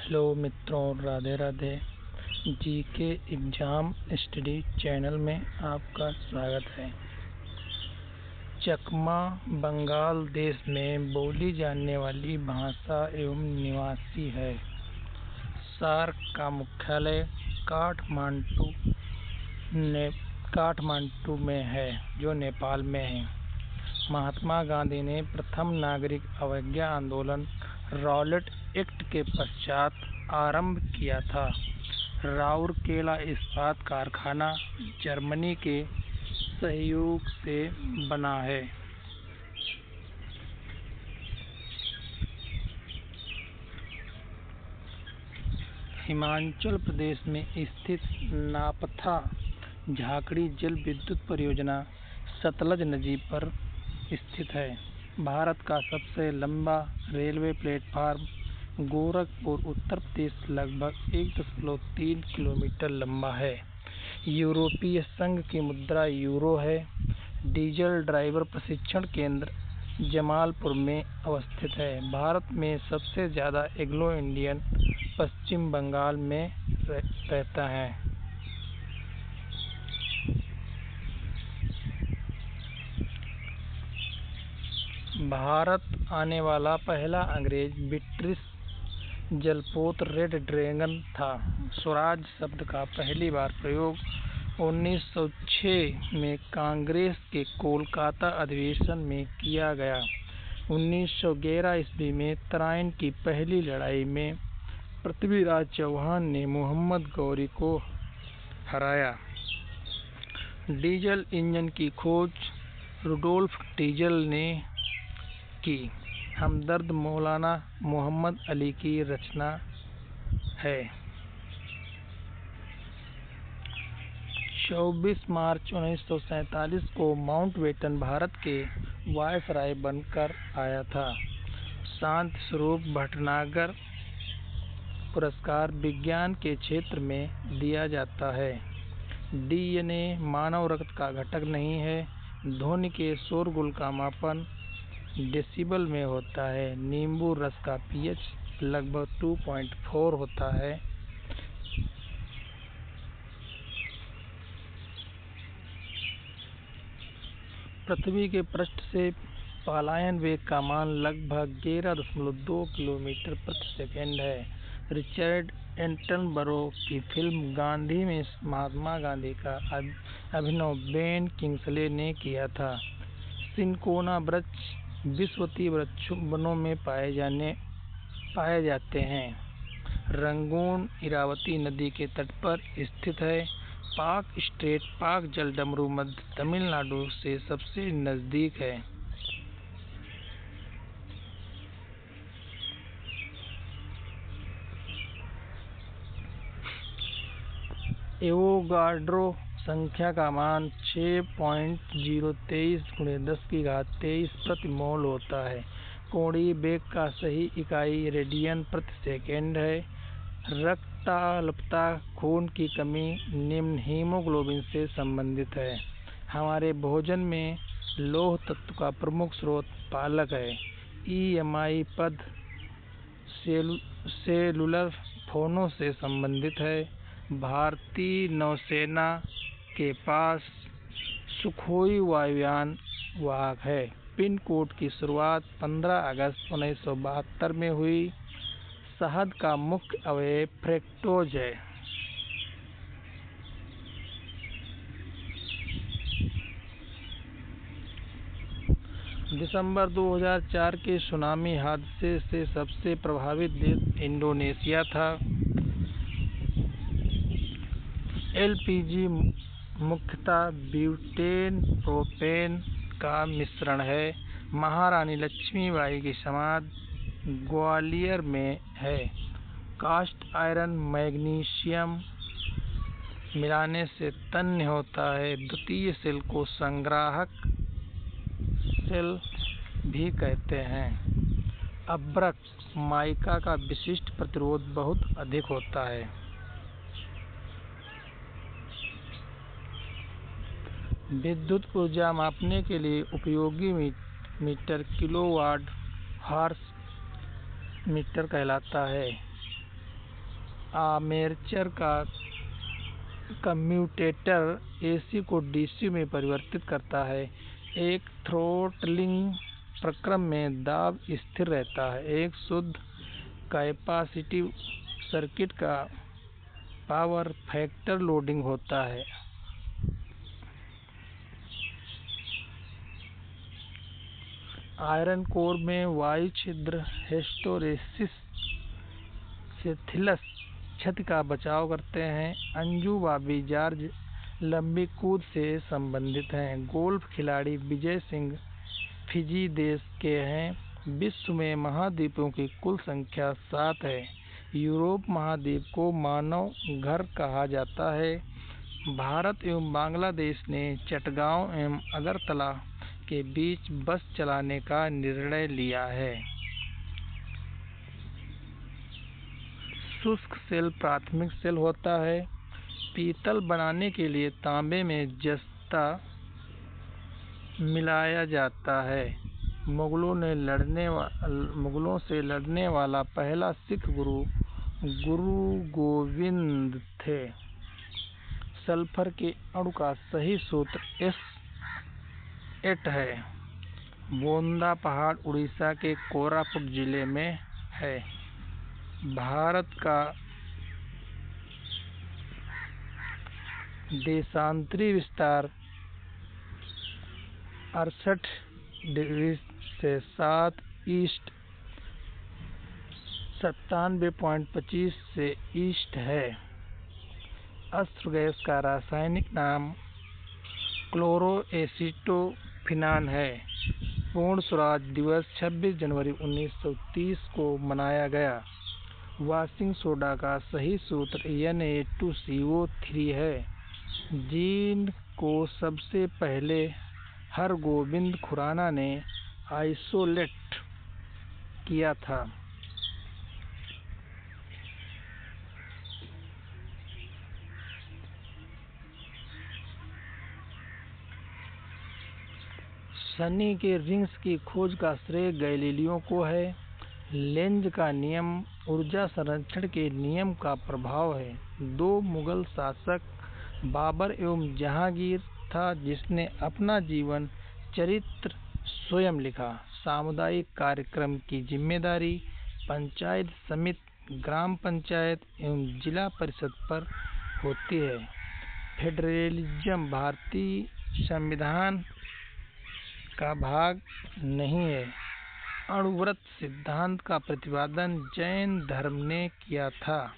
Hello मित्रों, Radhe Radhe. GK exam study channel में आपका स्वागत है। चकमा बंगाल देश में बोली जाने वाली भाषा एवं निवासी है। सार्क का मुख्यालय काठमांडू में है, जो नेपाल में है। महात्मा गांधी ने प्रथम नागरिक अवज्ञा आंदोलन रॉलेट एक्ट के पश्चात आरंभ किया था। राउरकेला इस्पात कारखाना जर्मनी के सहयोग से बना है। हिमाचल प्रदेश में स्थित नापथा झाकड़ी जल विद्युत परियोजना सतलज नदी पर स्थित है। भारत का सबसे लंबा रेलवे प्लेटफार्म गोरखपुर, उत्तर प्रदेश लगभग 1.3 किलोमीटर लंबा है। यूरोपीय संघ की मुद्रा यूरो है। डीजल ड्राइवर प्रशिक्षण केंद्र जमालपुर में अवस्थित है। भारत में सबसे ज़्यादा एंग्लो इंडियन पश्चिम बंगाल में रहता है। भारत आने वाला पहला अंग्रेज ब्रिटिश जलपोत रेड ड्रैगन था। स्वराज शब्द का पहली बार प्रयोग 1906 में कांग्रेस के कोलकाता अधिवेशन में किया गया। 1911 ईस्वी में तराइन की पहली लड़ाई में पृथ्वीराज चौहान ने मोहम्मद गौरी को हराया। डीजल इंजन की खोज रुडोल्फ डीजल ने की। हमदर्द मौलाना मोहम्मद अली की रचना है। 24 मार्च 1947 को माउंटबेटन भारत के वायसराय बनकर आया था। शांति स्वरूप भटनागर पुरस्कार विज्ञान के क्षेत्र में दिया जाता है। डीएनए मानव रक्त का घटक नहीं है। ध्वनि के शोरगुल का मापन डेसिबल में होता है। नींबू रस का पीएच लगभग 2.4 होता है। पृथ्वी के पृष्ठ से पलायन वेग का मान लगभग 11.2 किलोमीटर प्रति सेकंड है। रिचर्ड एटनबरो की फिल्म गांधी में महात्मा गांधी का अभिनय बेन किंग्सले ने किया था। सिनकोना वृक्ष विषवती वनों में पाए जाते हैं। रंगून इरावती नदी के तट पर स्थित है। पाक स्ट्रेट पाक जलडमरू मध्य तमिलनाडु से सबसे नज़दीक है। एवोगाड्रो संख्या का मान 6.023 × 10⁻23 प्रति मोल होता है। कोणीय वेग का सही इकाई रेडियन प्रति सेकंड है। रक्ताल्पता खून की कमी निम्न हीमोग्लोबिन से संबंधित है। हमारे भोजन में लौह तत्व का प्रमुख स्रोत पालक है। ईएमआई पद सेलुलर फोनों से संबंधित है। भारतीय नौसेना के पास सुखोई वायुयान वाहक है। पिन कोड की शुरुआत 15 अगस्त 1972 में हुई। शहद का मुख्य अवयव फ्रक्टोज है। दिसंबर 2004 के सुनामी हादसे से सबसे प्रभावित देश इंडोनेशिया था। एलपीजी मुख्यतः ब्यूटेन प्रोपेन का मिश्रण है। महारानी लक्ष्मीबाई की समाधि ग्वालियर में है। कास्ट आयरन मैग्नीशियम मिलाने से तन्य होता है। द्वितीय सेल को संग्राहक सेल भी कहते हैं। अभ्रक माइका का विशिष्ट प्रतिरोध बहुत अधिक होता है। विद्युत ऊर्जा मापने के लिए उपयोगी मीटर किलोवाट हॉर्स मीटर कहलाता है। आर्मेचर का कम्यूटेटर एसी को डीसी में परिवर्तित करता है। एक थ्रॉटलिंग प्रक्रम में दाब स्थिर रहता है। एक शुद्ध कैपेसिटिव सर्किट का पावर फैक्टर लोडिंग होता है। आयरन कोर में वायु छिद्र हिस्टैरिसीस से थिलस क्षति का बचाव करते हैं। अंजू बॉबी जॉर्ज लंबी कूद से संबंधित हैं। गोल्फ खिलाड़ी विजय सिंह फिजी देश के हैं। विश्व में महाद्वीपों की कुल संख्या 7 है। यूरोप महाद्वीप को मानव घर कहा जाता है। भारत एवं बांग्लादेश ने चटगांव एवं अगरतला के बीच बस चलाने का निर्णय लिया है। शुष्क सेल प्राथमिक सेल होता है। पीतल बनाने के लिए तांबे में जस्ता मिलाया जाता है। मुगलों से लड़ने वाला पहला सिख गुरु गोविंद थे। सल्फर के अणु का सही सूत्र S8 है। बोंदा पहाड़ उड़ीसा के कोरापुट जिले में है। भारत का देशांतरी विस्तार 68 डिग्री से 7 ईस्ट 97.25 से ईस्ट है। अस्त्र गैस का रासायनिक नाम क्लोरोएसिटोफिनान है। पूर्ण स्वराज दिवस 26 जनवरी 1930 को मनाया गया। वाशिंग सोडा का सही सूत्र Na2CO3 है। जिन को सबसे पहले हरगोविंद खुराना ने आइसोलेट किया था। शनि के रिंग्स की खोज का श्रेय गैलीलियो को है। लेंज का नियम ऊर्जा संरक्षण के नियम का प्रभाव है। 2 मुगल शासक बाबर एवं जहांगीर था जिसने अपना जीवन चरित्र स्वयं लिखा। सामुदायिक कार्यक्रम की जिम्मेदारी पंचायत समिति, ग्राम पंचायत एवं जिला परिषद पर होती है। फेडरलिज्म भारतीय संविधान का भाग नहीं है। अणुव्रत सिद्धांत का प्रतिपादन जैन धर्म ने किया था।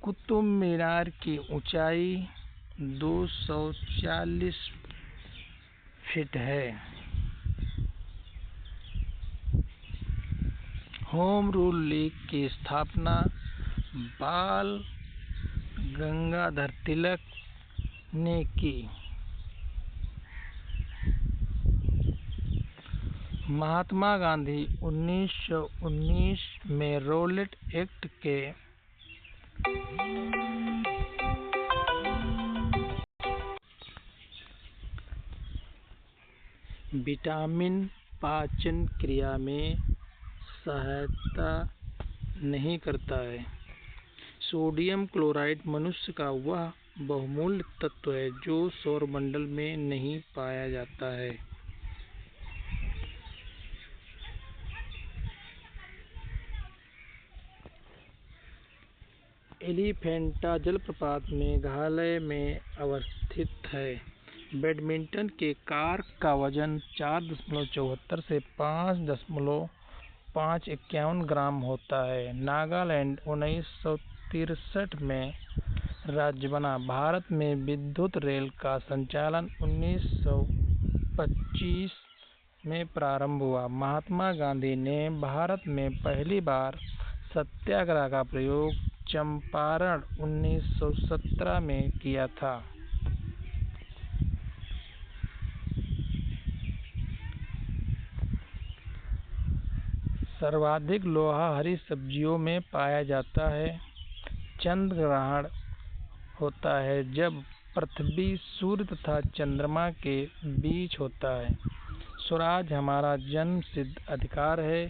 कुतुब मीनार की ऊंचाई 240 फीट है। होम रूल लीग की स्थापना बाल गंगाधर तिलक ने की। महात्मा गांधी 1919 में रॉलेट एक्ट के विटामिन पाचन क्रिया में सहायता नहीं करता है। सोडियम क्लोराइड मनुष्य का वह बहुमूल्य तत्व है जो सौरमंडल में नहीं पाया जाता है। एलिफेंटा जलप्रपात मेघालय में अवस्थित है। बैडमिंटन के कॉर्क का वजन 4.74 से 5.551 ग्राम होता है। नागालैंड 1963 में राज्य बना। भारत में विद्युत रेल का संचालन 1925 में प्रारंभ हुआ। महात्मा गांधी ने भारत में पहली बार सत्याग्रह का प्रयोग चंपारण 1917 में किया था। सर्वाधिक लोहा हरी सब्जियों में पाया जाता है। चंद्र ग्रहण होता है जब पृथ्वी सूर्य तथा चंद्रमा के बीच होता है। स्वराज हमारा जन्म सिद्ध अधिकार है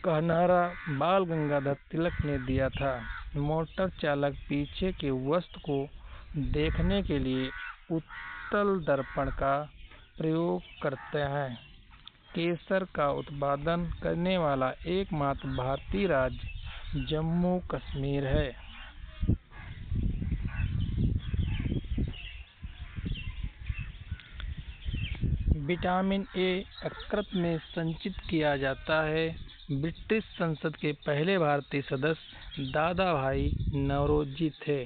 का नारा बाल गंगाधर तिलक ने दिया था। मोटर चालक पीछे के वस्तु को देखने के लिए उत्तल दर्पण का प्रयोग करते हैं। केसर का उत्पादन करने वाला एकमात्र भारतीय राज्य जम्मू कश्मीर है। विटामिन ए यकृत में संचित किया जाता है। ब्रिटिश संसद के पहले भारतीय सदस्य दादा भाई नौरोजी थे।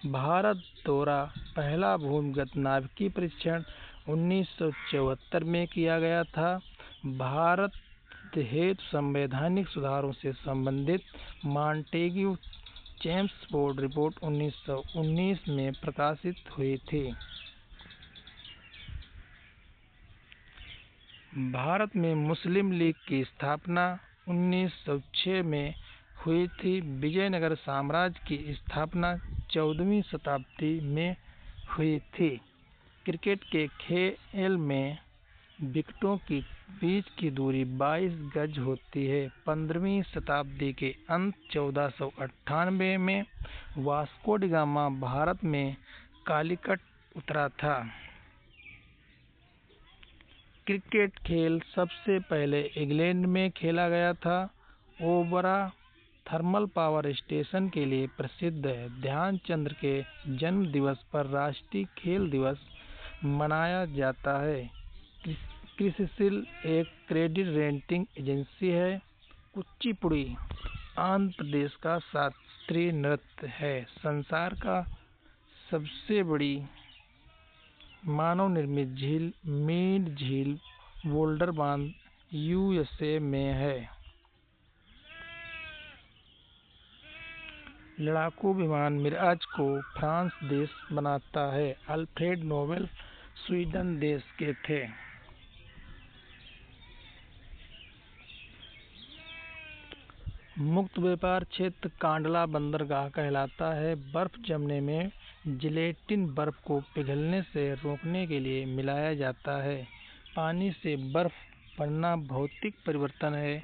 भारत दौरा पहला भूमिगत नाभिकीय परीक्षण 1974 में किया गया था। भारत हेतु संवैधानिक सुधारों से संबंधित मॉन्टेग्यू चेम्सफोर्ड रिपोर्ट 1919 में प्रकाशित हुई थी। भारत में मुस्लिम लीग की स्थापना 1906 में हुई थी। विजयनगर साम्राज्य की स्थापना 14वीं शताब्दी में हुई थी। क्रिकेट के खेल में विकेटों के बीच की दूरी 22 गज होती है। 15वीं शताब्दी के अंत 1498 में वास्को डी गामा भारत में कालीकट उतरा था। क्रिकेट खेल सबसे पहले इंग्लैंड में खेला गया था। ओबरा थर्मल पावर स्टेशन के लिए प्रसिद्ध है। ध्यानचंद के जन्म दिवस पर राष्ट्रीय खेल दिवस मनाया जाता है। क्रिसिल एक क्रेडिट रेटिंग एजेंसी है। कुचिपुड़ी आंध्र प्रदेश का शास्त्रीय नृत्य है। संसार का सबसे बड़ी मानव निर्मित झील मीड झील बोल्डर बांध यूएसए में है। लड़ाकू विमान मिराज को फ्रांस देश बनाता है। अल्फ्रेड नोबेल स्वीडन देश के थे। मुक्त व्यापार क्षेत्र कांडला बंदरगाह कहलाता है। बर्फ जमने में जिलेटिन बर्फ को पिघलने से रोकने के लिए मिलाया जाता है। पानी से बर्फ बनना भौतिक परिवर्तन है।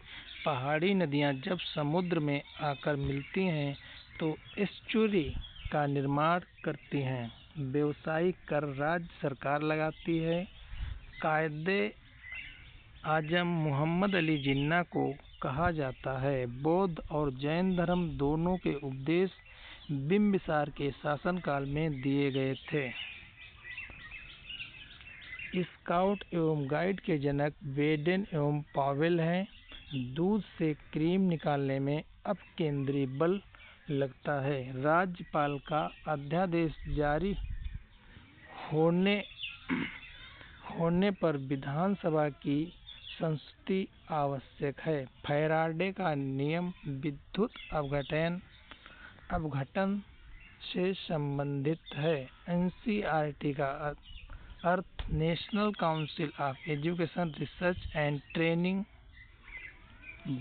पहाड़ी नदियाँ जब समुद्र में आकर मिलती हैं तो एस्चुरी का निर्माण करती हैं। व्यावसायिक कर राज्य सरकार लगाती है। कायदे आजम मोहम्मद अली जिन्ना को कहा जाता है। बौद्ध और जैन धर्म दोनों के उपदेश बिंबिसार के शासनकाल में दिए गए थे। स्काउट एवं गाइड के जनक बेडेन एवं पावेल हैं। दूध से क्रीम निकालने में अपकेंद्रीय बल लगता है। राज्यपाल का अध्यादेश जारी होने पर विधानसभा की संस्तुति आवश्यक है। फैराडे का नियम विद्युत अपघटन से संबंधित है। एनसीईआरटी का अर्थ national council of education research and training.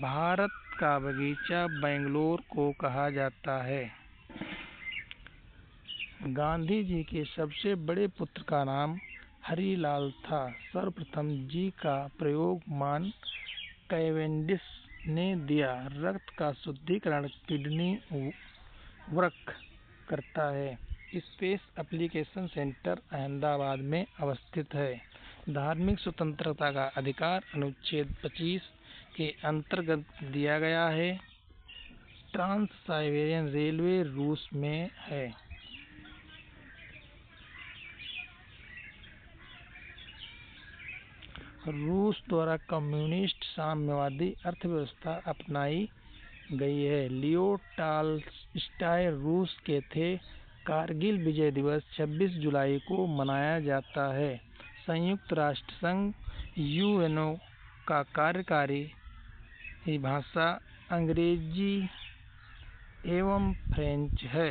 Bharat का बगीचा बेंगलोर को कहा जाता है। गांधी जी के सबसे बड़े पुत्र का नाम हरिलाल था। सर्वप्रथम जी का प्रयोग मान कैवेंडिश ने दिया। रक्त का शुद्धिकरण किडनी वृक्क करता है। स्पेस एप्लीकेशन सेंटर अहमदाबाद में अवस्थित है। धार्मिक स्वतंत्रता का अधिकार अनुच्छेद 25 के अंतर्गत दिया गया है। ट्रांस साइबेरियन रेलवे रूस में है। रूस द्वारा कम्युनिस्ट साम्यवादी अर्थव्यवस्था अपनाई गई है। लियो टॉल्स्टॉय रूस के थे। कारगिल विजय दिवस 26 जुलाई को मनाया जाता है। संयुक्त राष्ट्र संघ यूएनओ का कार्यकारी भाषा अंग्रेजी एवं फ्रेंच है।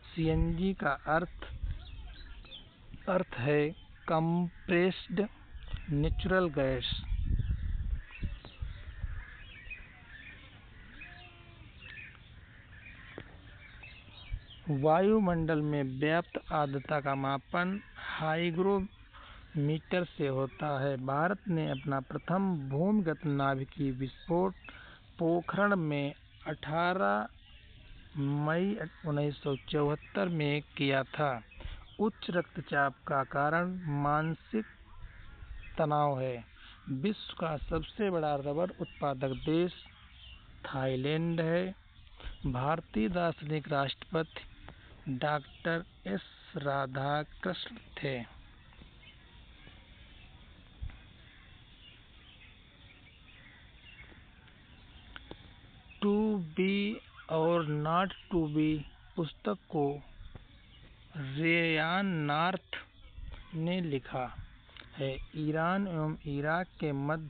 सीएनजी का अर्थ है कंप्रेस्ड नेचुरल गैस। वायुमंडल में व्याप्त आर्द्रता का मापन मीटर से होता है। भारत ने अपना प्रथम भूमिगत नाभिकीय विस्फोट पोखरण में 18 मई 1974 में किया था। उच्च रक्तचाप का कारण मानसिक तनाव है। विश्व का सबसे बड़ा रबर उत्पादक देश थाईलैंड है। भारतीय दार्शनिक राष्ट्रपति डॉक्टर एस राधाकृष्णन थे। टू बी और नॉट टू बी पुस्तक को रेयान नॉर्थ ने लिखा है। ईरान एवं इराक के मध्य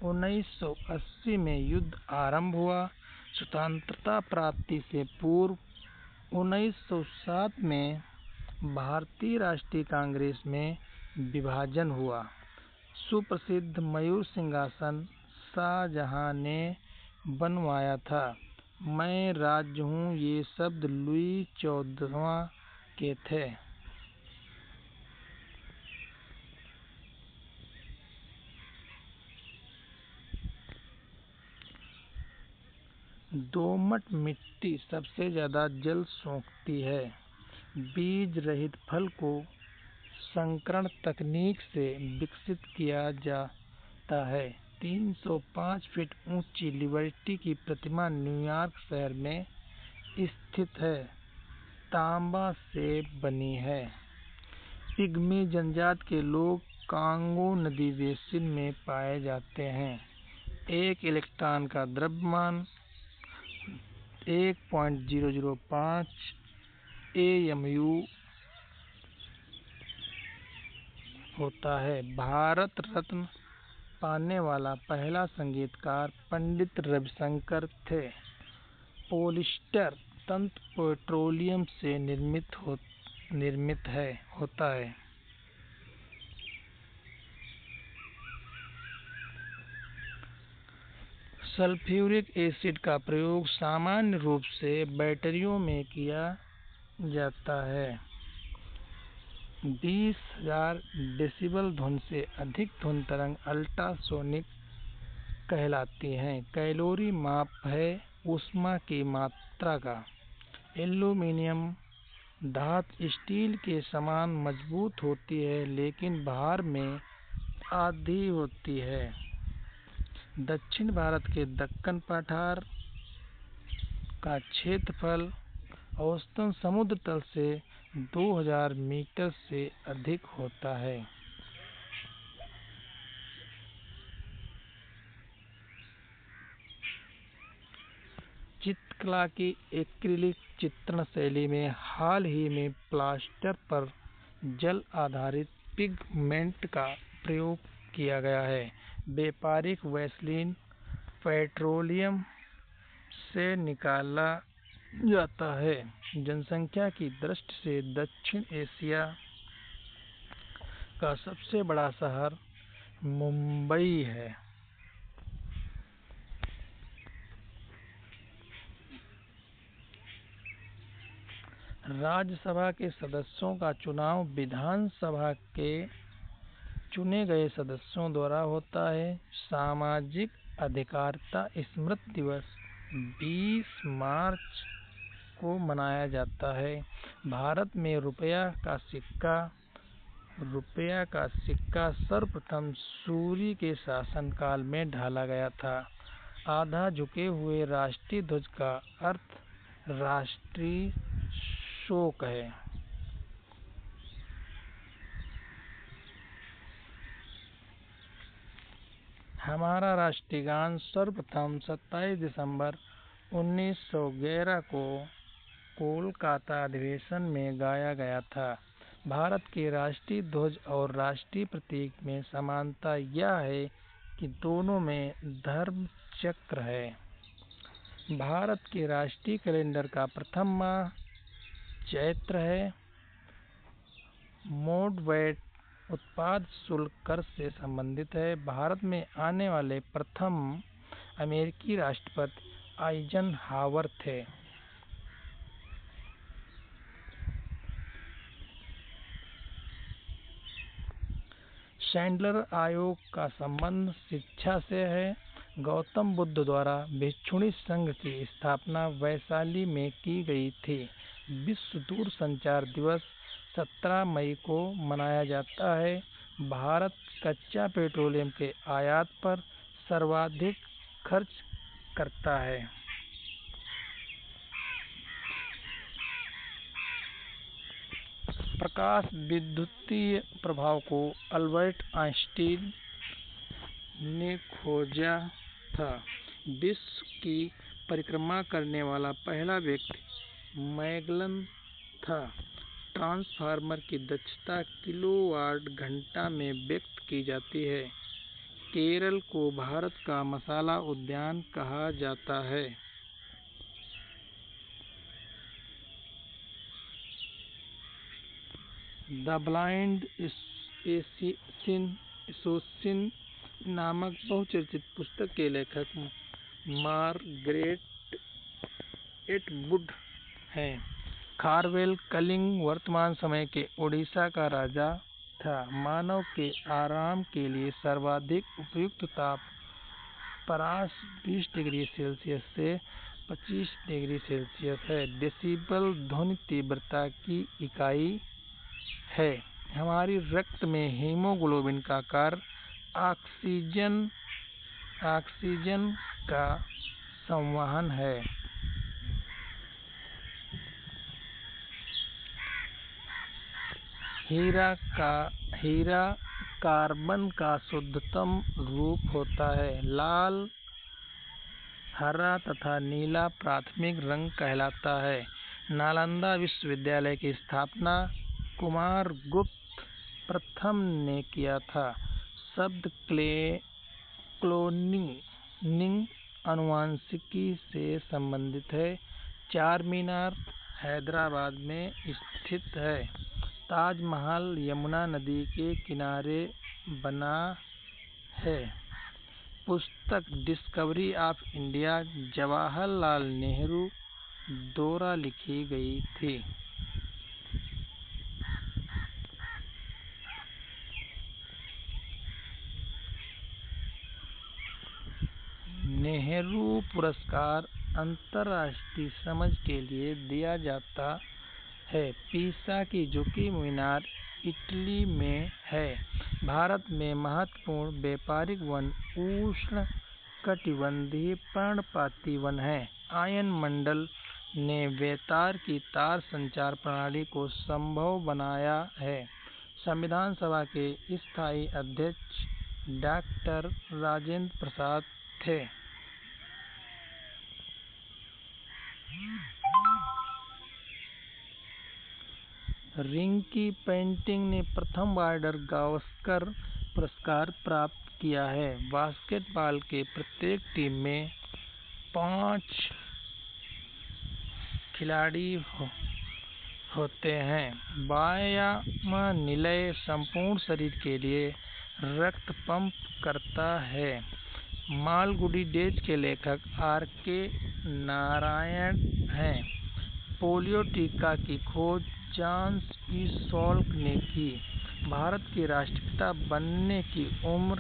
1980 में युद्ध आरंभ हुआ। स्वतंत्रता प्राप्ति से पूर्व 1907 में भारतीय राष्ट्रीय कांग्रेस में विभाजन हुआ। सुप्रसिद्ध मयूर सिंहासन शाहजहां ने बनवाया था। मैं राज्य हूँ ये शब्द लुई 14वां के थे। दोमट मिट्टी सबसे ज्यादा जल सोखती है। बीज रहित फल को संकरण तकनीक से विकसित किया जाता है। 305 फीट ऊंची लिबर्टी की प्रतिमा न्यूयॉर्क शहर में स्थित है। तांबा से बनी है। पिग्मी जनजाति के लोग कांगो नदी बेसिन में पाए जाते हैं। एक इलेक्ट्रॉन का द्रव्यमान 1.005 AMU होता है। भारत रत्न पाने वाला पहला संगीतकार पंडित रविशंकर थे। पॉलिएस्टर तंतु पेट्रोलियम से निर्मित होता है। सल्फ्यूरिक एसिड का प्रयोग सामान्य रूप से बैटरियों में किया जाता है। 20,000 डेसिबल ध्वनि से अधिक ध्वनि तरंग अल्ट्रासोनिक कहलाती हैं। कैलोरी माप है ऊष्मा की मात्रा का। एल्यूमीनियम धातु स्टील के समान मजबूत होती है लेकिन भार में आधी होती है। दक्षिण भारत के दक्कन पठार का क्षेत्रफल औसतन समुद्र तल से 2000 मीटर से अधिक होता है। चित्रकला की एक्रिलिक चित्रण शैली में हाल ही में प्लास्टर पर जल आधारित पिगमेंट का प्रयोग किया गया है। व्यापारिक वैसलीन पेट्रोलियम से निकाला जाता है। जनसंख्या की दृष्टि से दक्षिण एशिया का सबसे बड़ा शहर मुंबई है। राज्यसभा के सदस्यों का चुनाव विधानसभा के चुने गए सदस्यों द्वारा होता है। सामाजिक अधिकारिता स्मृति दिवस 20 मार्च को मनाया जाता है। भारत में रुपया का सिक्का सर्वप्रथम सूरी के शासनकाल में ढाला गया था। आधा झुके हुए राष्ट्रीय ध्वज का अर्थ राष्ट्रीय शोक है। हमारा राष्ट्रीय गान सर्वप्रथम 27 दिसंबर 1911 को कोलकाता अधिवेशन में गाया गया था। भारत के राष्ट्रीय ध्वज और राष्ट्रीय प्रतीक में समानता यह है कि दोनों में धर्म चक्र है। भारत के राष्ट्रीय कैलेंडर का प्रथम माह चैत्र है। मोड वैट उत्पाद शुल्क कर से संबंधित है। भारत में आने वाले प्रथम अमेरिकी राष्ट्रपति आइजनहावर थे। सैंडलर आयोग का संबंध शिक्षा से है। गौतम बुद्ध द्वारा भिक्षुणी संघ की स्थापना वैशाली में की गई थी। विश्व दूरसंचार दिवस 17 मई को मनाया जाता है। भारत कच्चा पेट्रोलियम के आयात पर सर्वाधिक खर्च करता है। प्रकाश विद्युतीय प्रभाव को अल्बर्ट आइंस्टीन ने खोजा था। विश्व की परिक्रमा करने वाला पहला व्यक्ति मैगलन था। ट्रांसफार्मर की दक्षता किलोवाट घंटा में व्यक्त की जाती है। केरल को भारत का मसाला उद्यान कहा जाता है। द ब्लाइंड एसोसिन नामक बहुचर्चित पुस्तक के लेखक मार्गरेट एटवुड हैं। खारवेल कलिंग वर्तमान समय के ओडिशा का राजा था। मानव के आराम के लिए सर्वाधिक उपयुक्त ताप परास 20 डिग्री सेल्सियस से 25 डिग्री सेल्सियस है। डेसिबल ध्वनि तीव्रता की इकाई है। हमारी रक्त में हीमोग्लोबिन का कार्य ऑक्सीजन का संवहन है। हीरा कार्बन का शुद्धतम रूप होता है। लाल, हरा तथा नीला प्राथमिक रंग कहलाता है। नालंदा विश्वविद्यालय की स्थापना कुमारगुप्त प्रथम ने किया था। शब्द क्लोनिंग आनुवंशिकी से संबंधित है। चार मीनार हैदराबाद में स्थित है। ताजमहल यमुना नदी के किनारे बना है। पुस्तक discovery of India Jawaharlal Nehru द्वारा लिखी गई थी। नेहरू पुरस्कार अंतर्राष्ट्रीय समझ के लिए दिया जाता है। पीसा की झुकी मीनार इटली में है। भारत में महत्वपूर्ण व्यापारिक वन उष्ण कटिबंधीय पर्णपाती वन है। आयन मंडल ने बेतार की तार संचार प्रणाली को संभव बनाया है। संविधान सभा के स्थायी अध्यक्ष डॉक्टर राजेंद्र प्रसाद थे। रिंकी पेंटिंग ने प्रथम वाल्टर गावस्कर पुरस्कार प्राप्त किया है। बास्केटबॉल के प्रत्येक टीम में 5 खिलाड़ी होते हैं। वायुमंडलीय संपूर्ण शरीर के लिए रक्त पंप करता है। मालगुडी डेज के लेखक आर.के. नारायण हैं। पोलियो टीका की खोज जॉन पी सॉल्क ने की। भारत के राष्ट्रपति बनने की उम्र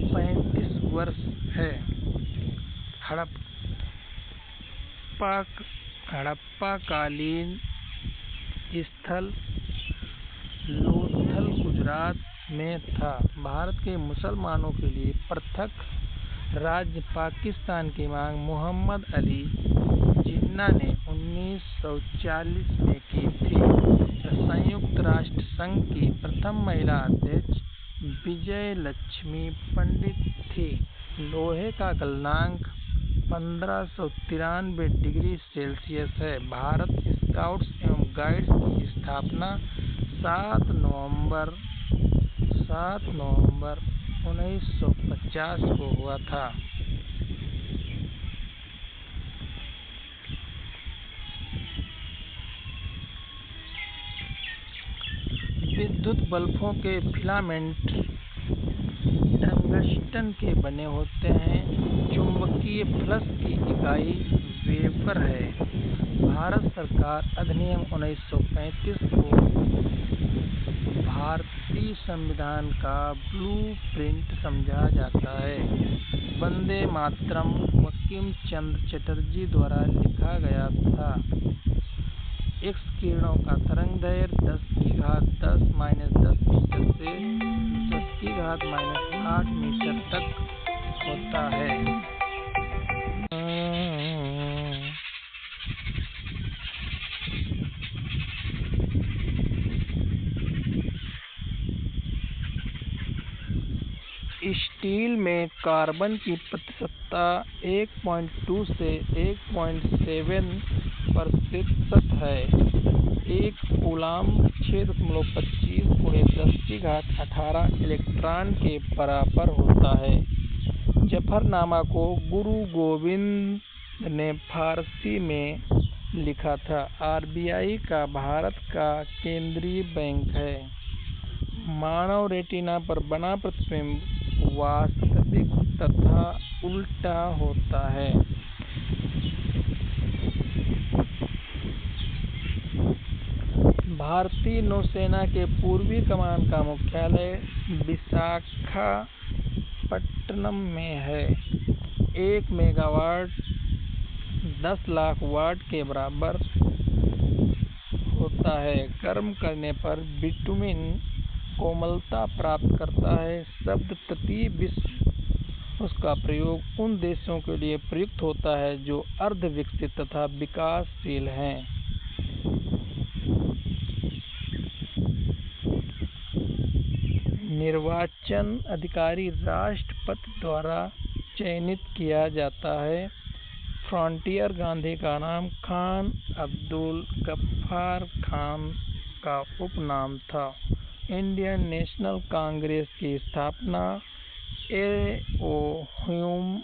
35 वर्ष है। हड़प्पा कालीन स्थल लोथल गुजरात में था। भारत के मुसलमानों के लिए पृथक राज्य पाकिस्तान की मांग मोहम्मद अली जिन्ना ने 1940 में की थी। संयुक्त राष्ट्र संघ की प्रथम महिला अध्यक्ष विजयलक्ष्मी पंडित थी। लोहे का गलनांक 1593 डिग्री सेल्सियस है। भारत स्काउट्स एवं गाइड्स की स्थापना 7 नवंबर 1950 को हुआ था। विद्युत बल्बों के फिलामेंट टंगस्टन के बने होते हैं। चुंबकीय फ्लक्स की इकाई वेबर है। भारत सरकार अधिनियम 1935 को भारतीय संविधान का ब्लूप्रिंट समझा जाता है। वंदे मातरम बंकिम चंद्र चटर्जी द्वारा लिखा गया था। एक्स किरणों का तरंगदैर्घ्य 10⁻10 - 10 मीटर से 10⁻−8 मीटर तक होता है। स्टील में कार्बन की प्रतिशतता 1.2 से 1.7% है। एक कूलाम 6.25 × 10⁻18 इलेक्ट्रॉन के बराबर होता है। जफरनामा को गुरु गोबिंद ने फारसी में लिखा था। आरबीआई का भारत का केंद्रीय बैंक है। मानव रेटिना पर बना प्रतिबिंब वास्तविक तथा उल्टा होता है। भारतीय नौसेना के पूर्वी कमान का मुख्यालय विशाखापट्टनम में है। 1 मेगावाट 10 लाख वाट के बराबर होता है। गर्म करने पर बिटुमिन कोमलता प्राप्त करता है। शब्द तटीय विश्व उसका प्रयोग उन देशों के लिए प्रयुक्त होता है जो अर्ध विकसित तथा विकासशील हैं। निर्वाचन अधिकारी राष्ट्रपति द्वारा चयनित किया जाता है। फ्रंटियर गांधी का नाम खान अब्दुल गफ्फार खान का उपनाम था। इंडियन नेशनल कांग्रेस की स्थापना ए.ओ. ह्यूम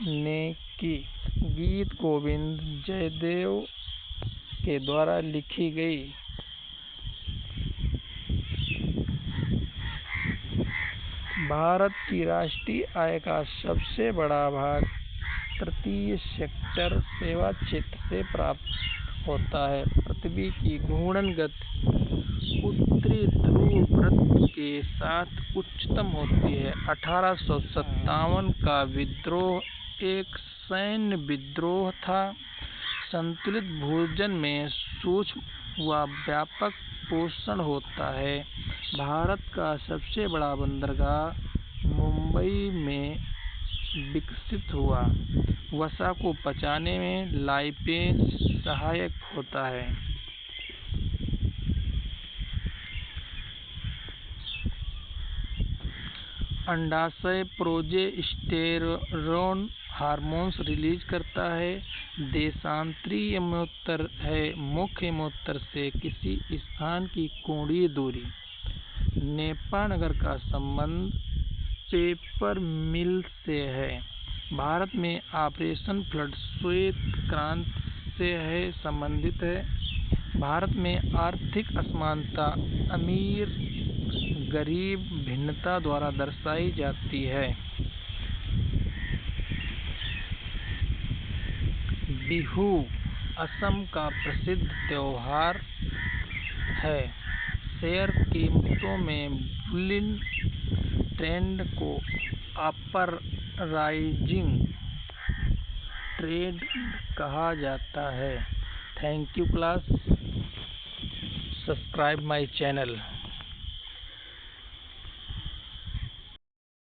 ने की। गीत गोविंद जयदेव के द्वारा लिखी गई। भारत की राष्ट्रीय आय का सबसे बड़ा भाग तटीय सेक्टर सेवा क्षेत्र से प्राप्त होता है। पृथ्वी की घूर्णन गति उत्तरी ध्रुव वृत्त के साथ उच्चतम होती है। 1857 का विद्रोह एक सैन्य विद्रोह था। संतुलित भोजन में सूक्ष्म व व्यापक पोषण होता है। भारत का सबसे बड़ा बंदरगाह मुंबई में विकसित हुआ। वसा को पचाने में लाइपेज सहायक होता है। अंडाशय प्रोजेस्टेरोन हार्मोन्स रिलीज करता है। देशांतरी यमोत्तर है। मुख्य यमोत्तर से किसी स्थान की कोणीय दूरी। नेपा नगर का संबंध पेपर मिल से है। भारत में ऑपरेशन फ्लड श्वेत क्रांति से संबंधित है। भारत में आर्थिक असमानता अमीर गरीब भिन्नता द्वारा दर्शाई जाती है। बिहू असम का प्रसिद्ध त्योहार है। शेयर कीमतों में बुलियन ट्रेंड को अपर राइजिंग ट्रेंड कहा जाता है। Thank you class. Subscribe my channel.